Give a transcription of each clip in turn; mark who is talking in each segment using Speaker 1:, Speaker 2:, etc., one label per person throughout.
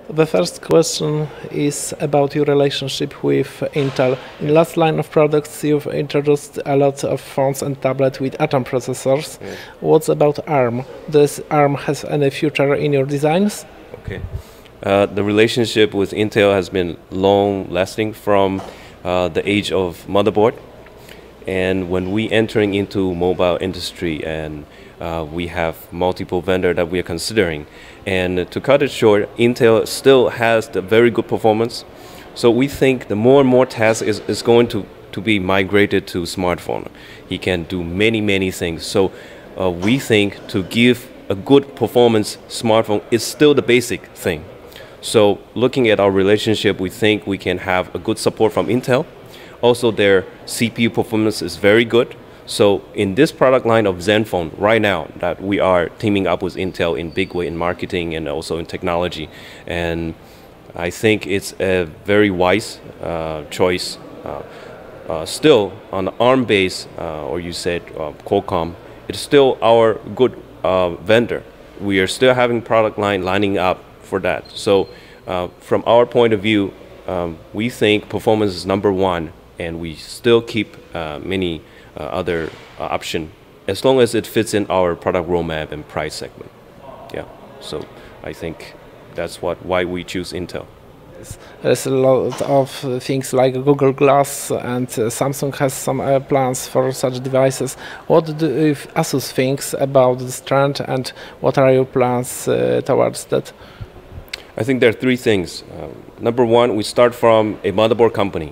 Speaker 1: The first question is about your relationship with Intel. In last line of products, you've introduced a lot of phones and tablets with Atom processors.
Speaker 2: Yeah.
Speaker 1: What's about ARM? Does ARM has any future in your designs?
Speaker 2: Okay. The relationship with Intel has been long-lasting from the age of motherboard. And when we entering into mobile industry and we have multiple vendors that we are considering. And to cut it short, Intel still has the very good performance. So we think the more and more tasks is going to be migrated to smartphone. He can do many things. So we think to give a good performance smartphone is still the basic thing. So looking at our relationship, we think we can have a good support from Intel. Also, their CPU performance is very good. So in this product line of Zenfone, right now, that we are teaming up with Intel in big way in marketing and also in technology. And I think it's a very wise choice. Still, on the ARM base, or you said Qualcomm, it's still our good vendor. We are still having product line lining up for that. So from our point of view, we think performance is number one, and we still keep many other option as long as it fits in our product roadmap and price segment. Yeah, so I think that's why we choose Intel.
Speaker 1: There's a lot of things like Google Glass, and Samsung has some plans for such devices. What do Asus thinks about this trend, and what are your plans towards that?
Speaker 2: I think there are three things. Number one, we start from a motherboard company,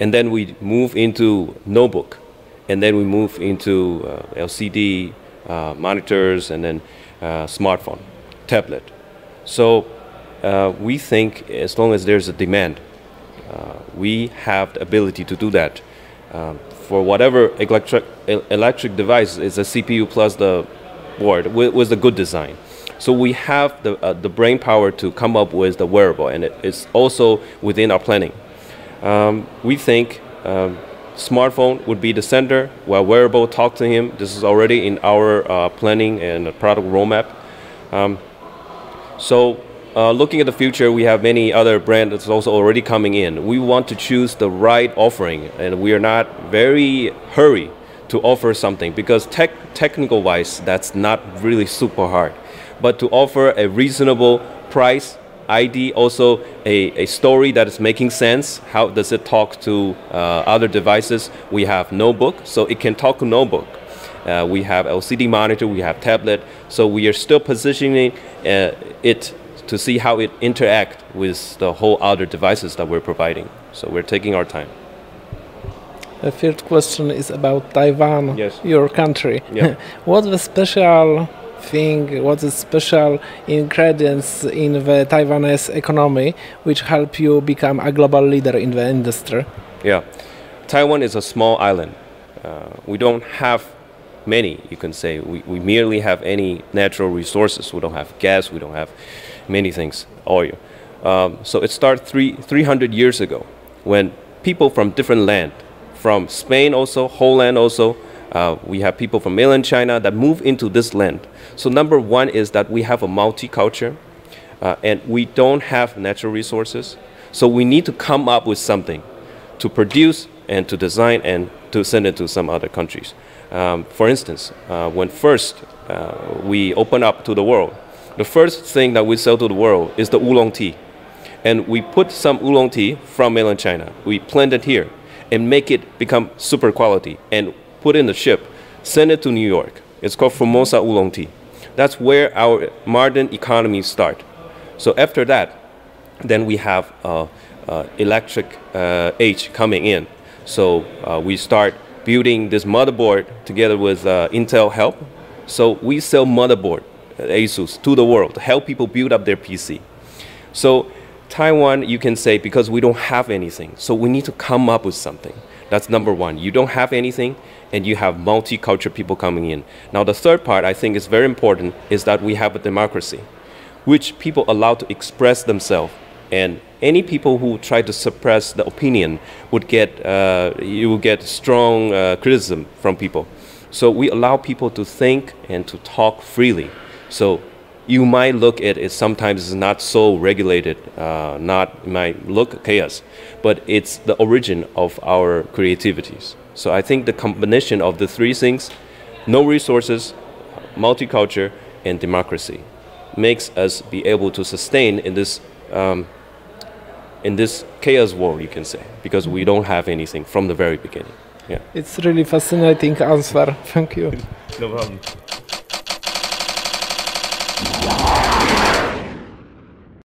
Speaker 2: and then we move into notebook, and then we move into LCD monitors, and then smartphone, tablet. So we think as long as there's a demand, we have the ability to do that. For whatever electric device is a CPU plus the board with a good design. So we have the brain power to come up with the wearable, and it's also within our planning. We think smartphone would be the center, while wearable talk to him. This is already in our planning and product roadmap. Looking at the future, we have many other brands that's also already coming in. We want to choose the right offering, and we are not very hurry to offer something, because technical wise, that's not really super hard. But to offer a reasonable price, ID, also a story that is making sense. How does it talk to other devices? We have notebook, so it can talk to notebook. We have LCD monitor, we have tablet. So we are still positioning it to see how it interact with the whole other devices that we're providing. So we're taking our time.
Speaker 1: The third question is about Taiwan,
Speaker 2: yes.
Speaker 1: Your country.
Speaker 2: Yeah.
Speaker 1: What's the special thing, what's the special ingredients in the Taiwanese economy which help you become a global leader in the industry?
Speaker 2: Yeah, Taiwan is a small island. We don't have many, you can say. We merely have any natural resources. We don't have gas, we don't have many things, oil. So it started 300 years ago when people from different land, from Spain also, whole land also, we have people from mainland China that move into this land. So number one is that we have a multi-culture, and we don't have natural resources. So we need to come up with something to produce and to design and to send it to some other countries. For instance, when first we open up to the world, the first thing that we sell to the world is the oolong tea. And we put some oolong tea from mainland China. We plant it here and make it become super quality and put in the ship, send it to New York. It's called Formosa oolong tea. That's where our modern economy start. So after that, then we have electric age coming in. So we start building this motherboard together with Intel help. So we sell motherboard, Asus, to the world to help people build up their PC. So Taiwan, you can say, because we don't have anything, so we need to come up with something. That's number one. You don't have anything, and you have multicultural people coming in. Now, the third part I think is very important is that we have a democracy, which people allowed to express themselves. And any people who try to suppress the opinion would get, you will get strong criticism from people. So we allow people to think and to talk freely. So you might look at it sometimes it's not so regulated, might look chaos, but it's the origin of our creativities. So I think the combination of the three things, no resources, multicultural, and democracy, makes us be able to sustain in this chaos world, you can say, because we don't have anything from the very beginning. Yeah.
Speaker 1: It's really fascinating answer. Thank you.
Speaker 2: No problem.